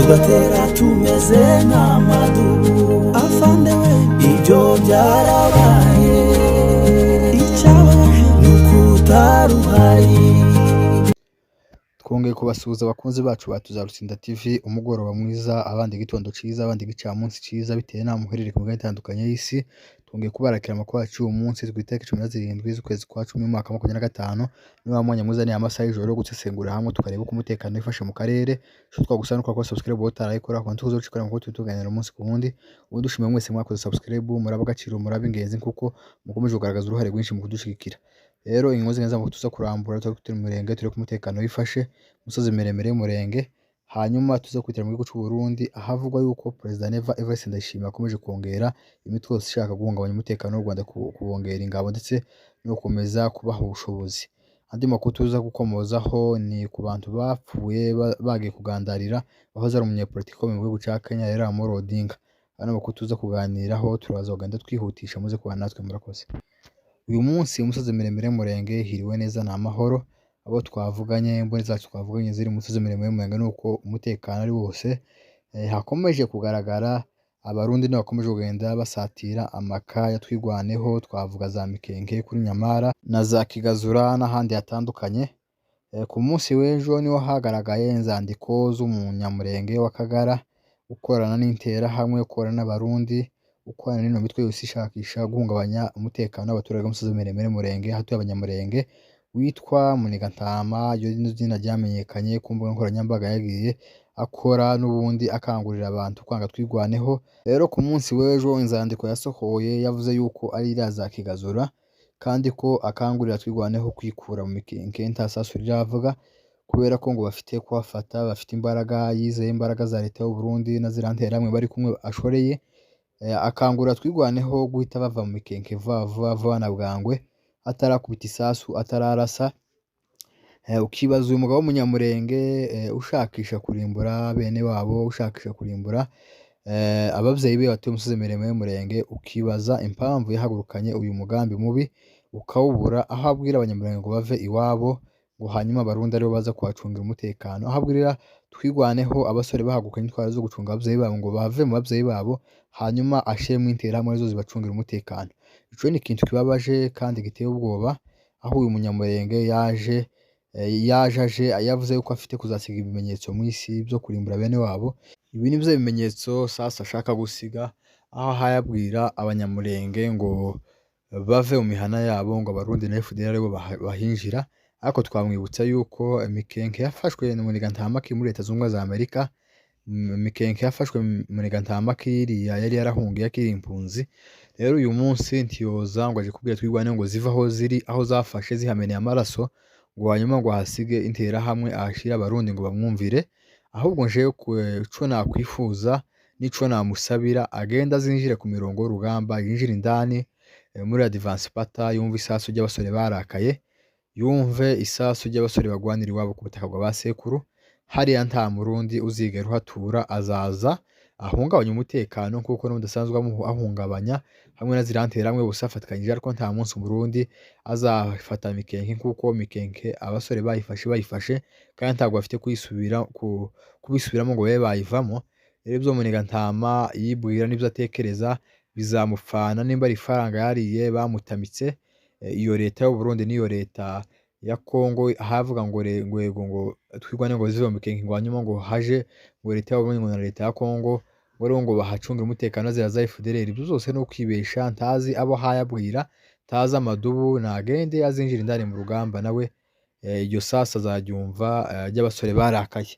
tugatera tumeze nk'amadubu. Afande we ibyo byarabaye, icyabaye ni ukutaruhari. Twongeye kubasuhuza abakunzi bacu ba Tuzarutsinda TV, umugoroba mwiza, abandi igitondo ciza, abandi gicamunsi ciza, bitewe n'aho muherereye ku migabane itandukanye y'isi. Twongeye kubarakira amakuru yacu uyu munsi tw'itariki 17 z'ukwezi kwa 10 umwaka wa 2025. Niba mwanya mwiza ni amasaha y'ijoro yo gusesengura hamwe tukareba uko umutekano wifashe mu karere. Cyo twagusana uko akora subscribe utarayikora kandi tuzochikora mu kutu tuganira umunsi ku wundi. Ubu dushimye mwese mwakoze subscribe, muraba gaciro, muraba ingenzi kuko mukomeje kugaragaza uruhare rwinshi mu kudushigikira. Rero inkozi neza mu tuza kurambura turi mu Murenge, turi ku mutekano wifashe musozi miremire y'Umurenge. Hanyuma tuza kwitira mu gihugu cy'u Burundi ahavugwa yuko President Neva Evariste Ndayishimiye akomeje kongera imitwe yose ishaka guhungabanya umutekano w'u Rwanda, kubongera ingabo ndetse no gukomeza kubaha ubushobozi. Andi makuru tuza gukomozaho ni ku bantu bapfuye bagiye kugandarira aho zari umunyepolitiki wo mu gihugu cya Kenya Raila Amolo Odinga. Hano makuru tuza kuganiraho turaza kugenda twihutisha muze kuba natwe murakoze. Uyu munsi umusozi miremire y'Umurenge hiriwe neza na amahoro. Abo twavuganye imboni zacu twavuganye ziri mu musozi miremire y'Umurenge nuko umutekano ari wose. Hakomeje kugaragara abarundi bakomeje kugenda basatira amakaya twigwaneho, twavuga za Mikenke kuri Nyamara na za Kigazura n'ahandi hatandukanye. Ku munsi w'ejo niho hagaragaye inzandiko z'umunyamurenge wa Kagara ukorana n'intera hamwe, ukorana n'abarundi, ukorana n'ino mitwe yose ishakisha guhungabanya umutekano w'abaturage b'umusozi miremire y'Umurenge. Hatuye abanyamurenge witwa Munigantama, iyo zina ryamenyekanye ku mbuga nkoranyambaga, yagiye akora n'ubundi akangurira abantu kwanga twigwaneho. Rero ku munsi w'ejo inzandiko yasohoye yavuze yuko ari iraza Kigazura kandi ko akangurira twigwaneho kwikura mu Mikenke nta sasu ryavuga, kubera ko ngo bafite kuhafata, bafite imbaraga, yizeye imbaraga za leta y'u Burundi na zirantera hamwe bari kumwe ashoreye. Akangurira twigwaneho guhita bava mu Mikenke vuba na bwangwe atarakubita isasu, atararasa. Ukibaza uyu mugabo w'umunyamurenge ushakisha kurimbura bene wabo, ushakisha kurimbura ababyeyi be batuye umusozi miremire y'Umurenge, ukibaza impamvu yahagurukanye uyu mugambi mubi ukawubura, aho abwira abanyamurenge ngo bave iwabo ngo hanyuma abarundi aribo baza kuhacungira umutekano. Aho abwira twigwaneho abasore bahagurukanye intwaro zo gucunga ababyeyi babo ngo bave mu babyeyi babo hanyuma ashiremo interahamwe arizo zibacungira umutekano. Ico ni ikintu kibabaje kandi giteye ubwoba, aho uyu munyamurenge yaje yavuze yuko afite kuzasiga ibimenyetso mu isi byo kurimbura bene wabo. Ibi ni byo bimenyetso sasa ashaka gusiga, aho hayabwira abanyamurenge ngo bave mu mihana yabo ngo abarundi na FDL aribo bahinjira. Ariko twamwibutsa yuko Mikenke yafashwe na Munigantama muri Leta Zunze Ubumwe za Amerika. Mikenke yafashwe Munigantama kiriya yari yarahungiye akiri impunzi. Rero uyu munsi ntiyoza ngo aje kubwira twigwane ngo ziva aho ziri, aho zafashe zihameneye amaraso, ngo hanyuma ngo hasige intera hamwe ahashira abarundi ngo bamwumvire. Ahubwo nje ico nakwifuza nico namusabira agenda zinjire ku mirongo y'urugamba, yinjira indani muri advance pata, yumva isasu ry'abasore barakaye, yumve isasu ry'abasore bagwanira iwabo ku butaka bwa basekuru. Hariya nta murundi uzigera uhatura, azaza ahungabanya umutekano kuko n'udasanzwe ahungabanya hamwe na zirantera hamwe busafatikanyije, ariko nta munsi Burundi azafata Mikenke kuko Mikenke abasore bayifashe kandi ntabwo bafite kubisubiramo ngo babe bayivamo. Rero ibyo Munigantama yibwira n'ibyo atekereza bizamupfana nimba ari faranga yariye bamutamitse. Iyo leta y'u Burundi niyo leta ya Kongo havuga ngo ngo twigwane ngo zive mu Mikenke ngo hanyuma ngo haje ngo leta y'u Burundi ngo na leta ya Kongo ngo bahacungira umutekano za FDL. Ibyo zose no kwibesha, ntazi abo hayabwira, tazi amadubu, nagende azinjira indani mu rugamba nawe iyo sasa azaryumva ry'abasore barakaye.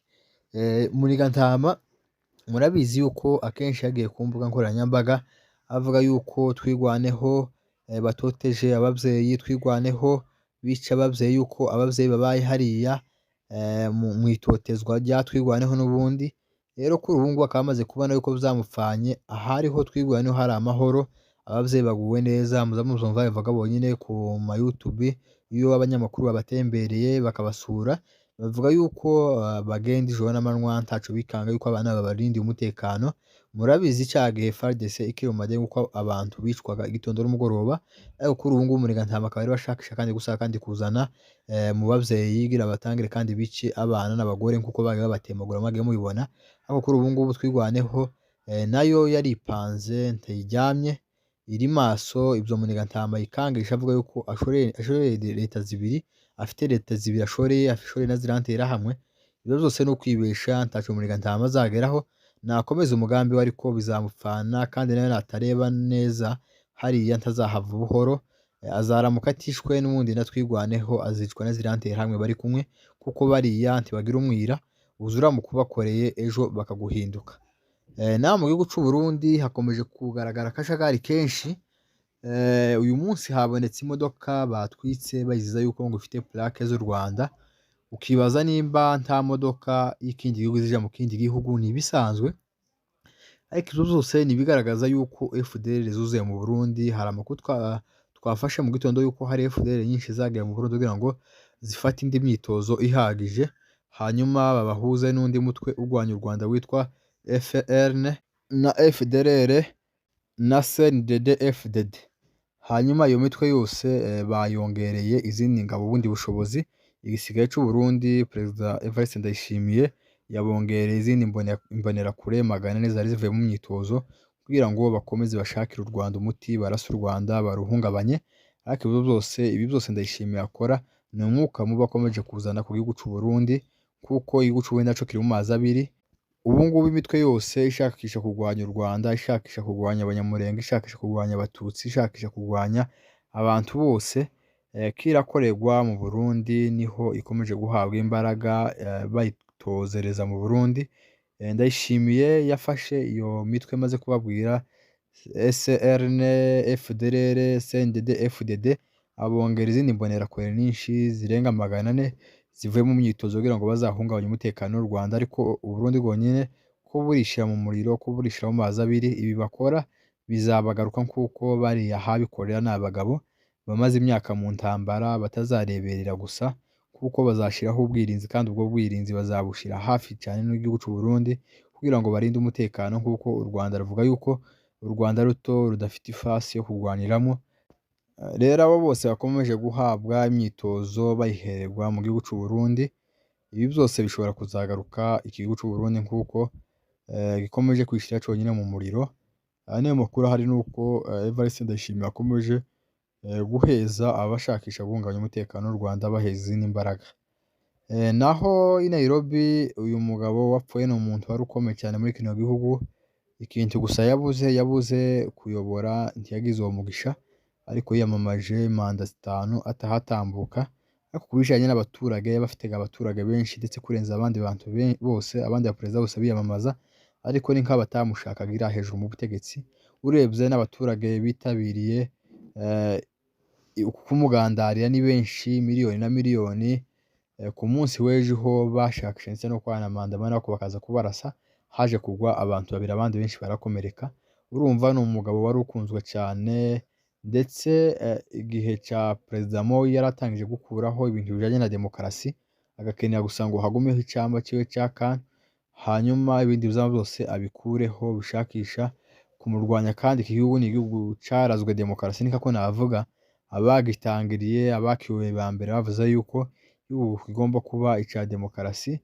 Munigantama murabizi yuko akenshi yagiye ku mbuga nkoranyambaga avuga yuko twigwaneho batoteje ababyeyi, twigwaneho bica ababyeyi, yuko ababyeyi babaye hariya mu itotezwa rya twigwaneho n'ubundi. Rero kuri ubu ngubu akaba amaze kubona yuko bizamupfanye, ahariho twigwaneho hari amahoro, ababyeyi baguwe neza. Muzumva babivuga bonyine ku ma YouTube iyo abanyamakuru babatembereye bakabasura, bavuga yuko bagenda ijoro n'amanywa ntaco bikanga yuko abana babarindiye umutekano. Murabizi ca gihe FARDC ikiri mu madengu ko abantu bicwaga igitondo n'umugoroba, ariko kuri ubu ngubu Umunigantama akaba ari we ashakisha kandi gusaka kandi kuzana mu bavyeyi kugira batangire kandi bice abana n'abagore nkuko bagiye babatemagura mwagiye mubibona, ariko kuri ubu ngubu twirwaneho nayo yaripanze ntiryamye, iri maso ivyo Umunigantama yikangisha avuga yuko ashoreye leta zibiri, afite leta zibiri ashoreye, ashoreye na ziriya nterahamwe. Ivyo vyose ni ukwibesha, ntaco Umunigantama azageraho, nakomeze umugambi we ariko bizamupfana kandi nawe natareba neza hariya ntazahava buhoro, azaramuka atishwe n'ubundi na twirwaneho azicwa na ziriya nterahamwe bari kumwe, kuko bariya ntibagira umwira, uza uramuka ubakoreye ejo bakaguhinduka. Naha mu gihugu c'u Burundi hakomeje kugaragara akajagari kenshi. Uyu munsi habonetse imodoka batwitse baziza yuko ngo ifite plaque z'u Rwanda, ukibaza nimba nta modoka y'ikindi gihugu zija mu kindi gihugu, ni ibisanzwe. Ariko ivyo vyose ni ibigaragaza yuko FDLR zuzuye mu Burundi. Hari amakuru twafashe mu gitondo yuko hari FDLR nyinshi zagiye mu Burundi kugira ngo zifate indi myitozo ihagije, hanyuma babahuze n'undi mutwe urwanya u Rwanda witwa FRN na FDLR na CNDD-FDD. Hanyuma iyo mitwe yose bayongereye izindi ngabo, ubundi bushobozi. Igisirikare c'u Burundi Perezida Evariste Ndayishimiye yabongereye izindi imbonerakure 400 zari zivuye mu myitozo kugira ngo bakomeze bashakire u Rwanda umuti, barase u Rwanda baruhungabanye. Ariko ibi vyose Ndayishimiye akora ni umwuka mubi akomeje kuzana ku gihugu c'u Burundi, kuko igihugu c'u Burundi naco kiri mu mazi abiri. Ubu ngubu imitwe yose ishakisha kurwanya u Rwanda, ishakisha kurwanya Abanyamulenge, ishakisha kurwanya Abatutsi, ishakisha kurwanya abantu bose, kirakorerwa mu Burundi, niho ikomeje guhabwa imbaraga bayitozereza mu Burundi. Ndayishimiye yafashe iyo mitwe maze kubabwira SRN, FDLR, CNDD-FDD, abongera izindi mbonerakure nyinshi zirenga 400 zivuye mu myitozo kugira ngo bazahungabanye umutekano w'u Rwanda. Ariko u Burundi bwonyene ko burishira mu muriro, ko burishira mu mazi abiri, ibi bakora bizabagaruka kuko bariya ahabikorera ni abagabo bamaze imyaka mu ntambara, batazareberera gusa, kuko bazashiraho ubwirinzi kandi ubwo bwirinzi bazabushira hafi cyane n'igihugu c'u Burundi kugira ngo barinde umutekano, kuko u Rwanda ruvuga yuko u Rwanda ruto rudafite ifasi yo kurwaniramo. Rero abo bose bakomeje guhabwa imyitozo bayihererwa mu gihugu c'u Burundi, ibi vyose bishobora kuzagaruka iki gihugu c'u Burundi kuko gikomeje kwishira conyine mu muriro. Niyo makuru ahari nuko Evariste Ndayishimiye akomeje guheza abashakisha guhungabanya umutekano w'u Rwanda, baheza izindi mbaraga. Naho i Nairobi uyu mugabo wapfuye ni umuntu wari ukomeye cyane muri kino gihugu. Ikintu gusa yabuze kuyobora, ntiyagize uwo mugisha, ariko yiyamamaje manda 5 atahatambuka. Ariko kubijanye n'abaturage yabafitega abaturage benshi ndetse kurenza abandi bantu bose, abandi baperezida bose biyamamaza, ariko ni nk'abatamushakaga iri hejuru mu butegetsi. Urebye n'abaturage bitabiriye kumugandarira ni benshi, miliyoni na miliyoni. Ku munsi w'ejo ho bashakisha ndetse no kwana manda ariko bakaza kubarasa, haje kugwa abantu 2 abandi benshi barakomereka. Urumva ni umugabo wari ukunzwe cyane, ndetse igihe ca Perezida Moi yaratangije gukuraho ibintu bijanye na demokarasi, agakenera gusa ngo hagumeho icamba ciwe ca CAN, hanyuma ibindi vyama byose abikureho bishakisha kumurwanya. Kandi iki gihugu ni igihugu carazwe demokarasi, niko ko navuga. Abagitangiriye abakiyoboye ba mbere bavuze yuko igihugu kigomba kuba ica demokarasi,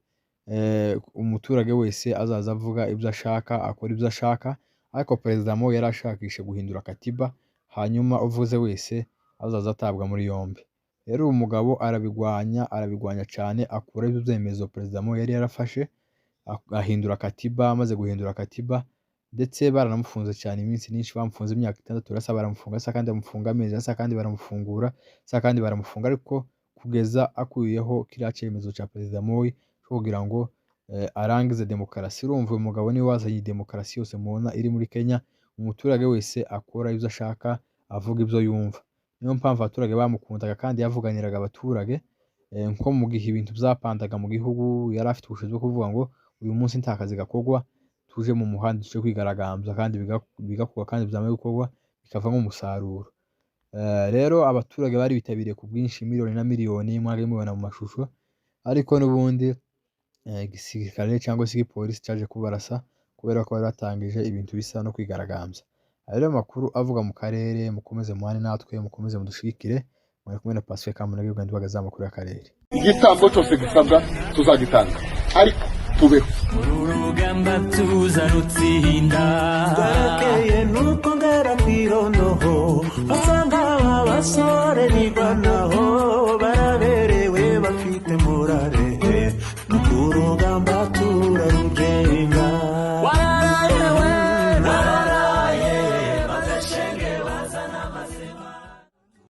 umuturage wese azaza avuga ibyo ashaka, akora ibyo ashaka. Ariko Perezida Moi yarashakishe guhindura katiba, hanyuma uvuze wese azaza atabwa muri yombi. Rero uyu mugabo arabigwanya cyane, akura ibyo byemezo Perezida Moi yari yarafashe, ahindura katiba. Amaze guhindura katiba ndetse baranamufunze cyane iminsi myinshi, bamufunze imyaka 6, urasa baramufunga, sa kandi bamufunga amezi, sa kandi baramufungura, sa kandi baramufunga. Ariko kugeza akuyeho kiriya cyemezo cya Perezida Moi cyo kugira ngo arangize demokarasi. Urumva uyu mugabo niwe wazanye demokarasi yose mubona iri muri Kenya. Umuturage wese akora ibyo ashaka, avuga ibyo yumva. Niyo mpamvu abaturage bamukundaga kandi yavuganiraga abaturage. Nko mu gihe ibintu byapandaga mu gihugu, yari afite ubushobozi bwo kuvuga ngo uyu munsi nta kazi gakorwa, tuje mu muhanda tuje kwigaragambya, kandi bigakorwa, kandi byamaze gukorwa bikavamo umusaruro. Rero abaturage bari bitabiriye ku bwinshi, miliyoni na miliyoni, mwagiye mubona mu mashusho. ariko n'ubundi igisirikare cyangwa se igipolisi cyaje kubarasa kubera ko bari batangije ibintu bisa no kwigaragambya. Aya rero amakuru avuga mu karere, mukomeze muhane natwe, mukomeze mudushigikire, mwari kumwe na Pacifique Kamunage Uganda ibagaza amakuru y'akarere. Igitambo cyose gisabwa tuzagitanga, ariko tubeho urugamba tuzarutsinda. Twarakeye nuko ngera kwirondoho, basanga abasore nirwanaho, baraberewe bafite murare, nuko urugamba